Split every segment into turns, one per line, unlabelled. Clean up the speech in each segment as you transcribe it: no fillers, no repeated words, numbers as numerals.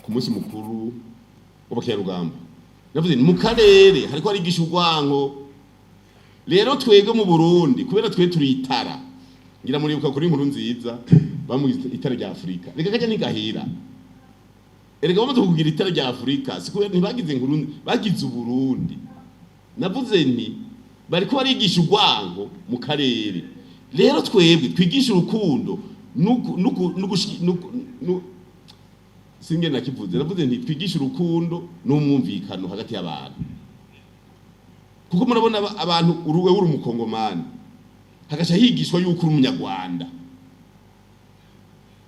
ku munsi mukuru w'abakerarugamba navuze mu karere hariko ari igishugwanko rero twege mu Burundi kubera twe turitara ngira muribuka kuri inkuru nziza bamugize itara rya Afrika reka kaje nigahira erega bamaze kugira itara rya Afrika sikubera ntibagize inkuru bagize Uburundi navuze nti bariko barigisha urwango mu karere rero twebwe twigisha urukundo singe nakivuze navuze nti twigisha urukundo n'umwumvikano hagati y'abantu kuko murabona abantu uruwe uri umukongomani hagaca higishwa yuko uri umunyarwanda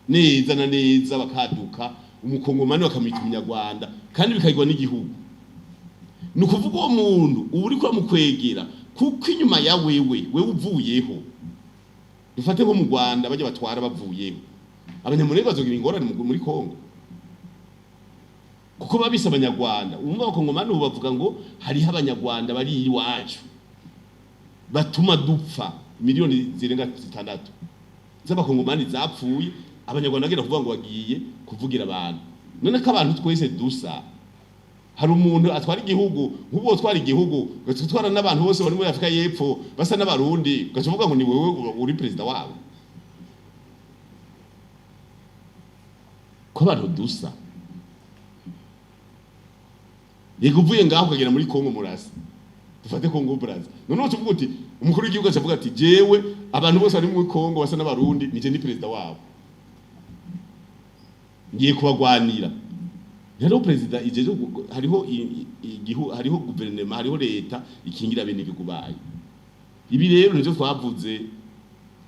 neza na neza bakaduka umukongomani bakamwita umunyarwanda kandi bikagirwa n'igihugu ni ukuvuga uwo muntu uba uri kuramukwegera kuko inyuma ya wewe uvuyeho dufate nko mu Rwanda bajya batwara bavuyeho abanyamurenge bazogira ingorane muri Kongo kuko babise abanyarwanda umwe abakongomani ubu bavuga ngo hariho abanyarwanda bari iwacu batuma dupfa miliyoni zirenga 6 z'abakongomani zapfuye abanyarwanda bagira kuvuga ngo bagiye kuvugira abantu none ko abantu twese dusa hari umuntu atwara igihugu nk'ubu atwara igihugu gatwara n'abantu bose bari muri Afrika y'Epfo basa n'abarundi gacuvuga ngo ni wewe uri president wabo ko abantu dusa yego uvuye ngaho kagera muri Kongo murasa dufate Kongo Brazza none tuvuga uti umukuru w'igihugu acavuga ati jewe abantu bose bari muri Kongo basa n'abarundi nije ni president wabo ngiye kubagwanira rero president ijeje hariho guverinoma hariho leta ikingira bene bigubaye ibi rero nivyo twavuze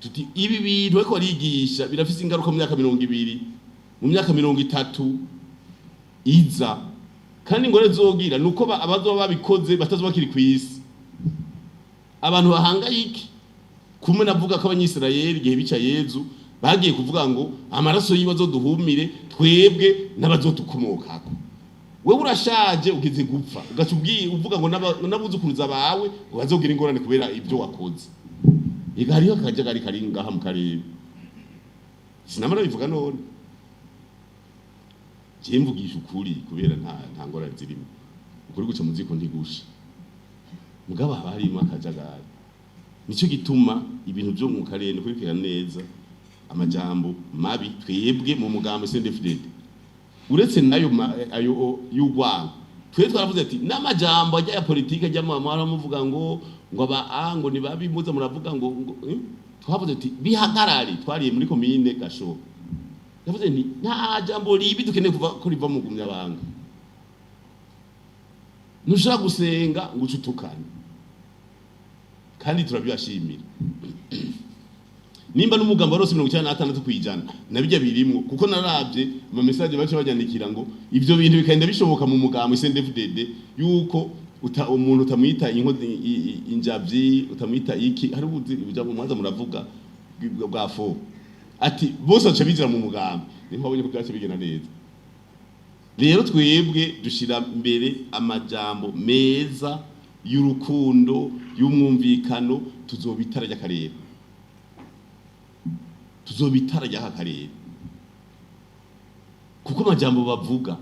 tuti ibi bintu ariko arigisha birafise ingaruka mu myaka 200 mu myaka 30 iza kandi ngore zogira nuko abazoba babikoze batazoba kiri kwisi abantu bahangayiki kumwe navuga ko abanyisirayeli gihe bica Yezu bagiye kuvuga ngo amaraso yibazo duhumire twebwe n'abazotukomokako wewe urashaje ugize gupfa ugacubwiye uvuga ngo nabuzukuruza bawe bazogira ingorane kubera ibyo wakoze ega hariho akajagari kari ngaha mu karere sinamara bivuga none mvugisha ukuri kubera nta ngorane zirimo ukuri guca mu ziko ntigusha mugabo haba harimo akajagari nico gituma ibintu byo mu karere kurikira neza amajambo mabi twebwe mu mugambo CNDD-FDD uretse nayo ayo y'ugwango twe twaravuze ati n'amajambo ajya ya politique ajya mu amara muvuga ngo abaango ni babi muza muravuga ngo twavuze ati bihagarari twariye muri commune Gasho yavuze nti nta jambo ribi dukeneye kuva ko riva mu gumya banga nushaka gusenga ngo ucutukane kandi turabibashimira nimba n'umugambo rose 96 kwijana nabijya birimwo kuko naravye ama message bace bajyanikira ngo ivyo bintu bikagenda bishoboka mu mugambo CNDD-FDD yuko umuntu utamwita inkozi injavyi utamwita iki hari ubujambo mwaza muravuga bwa fo ati bose aca bijira mu mugambo nimba abonye ko byace bigena neza rero twebwe dushira mbere amajambo meza y'urukundo y'umwumvikano tuzobitara y'akarere akarere kuko amajambo bavuga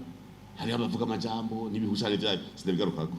hari abavuga amajambo n'ibihushane byayo sinabigarukako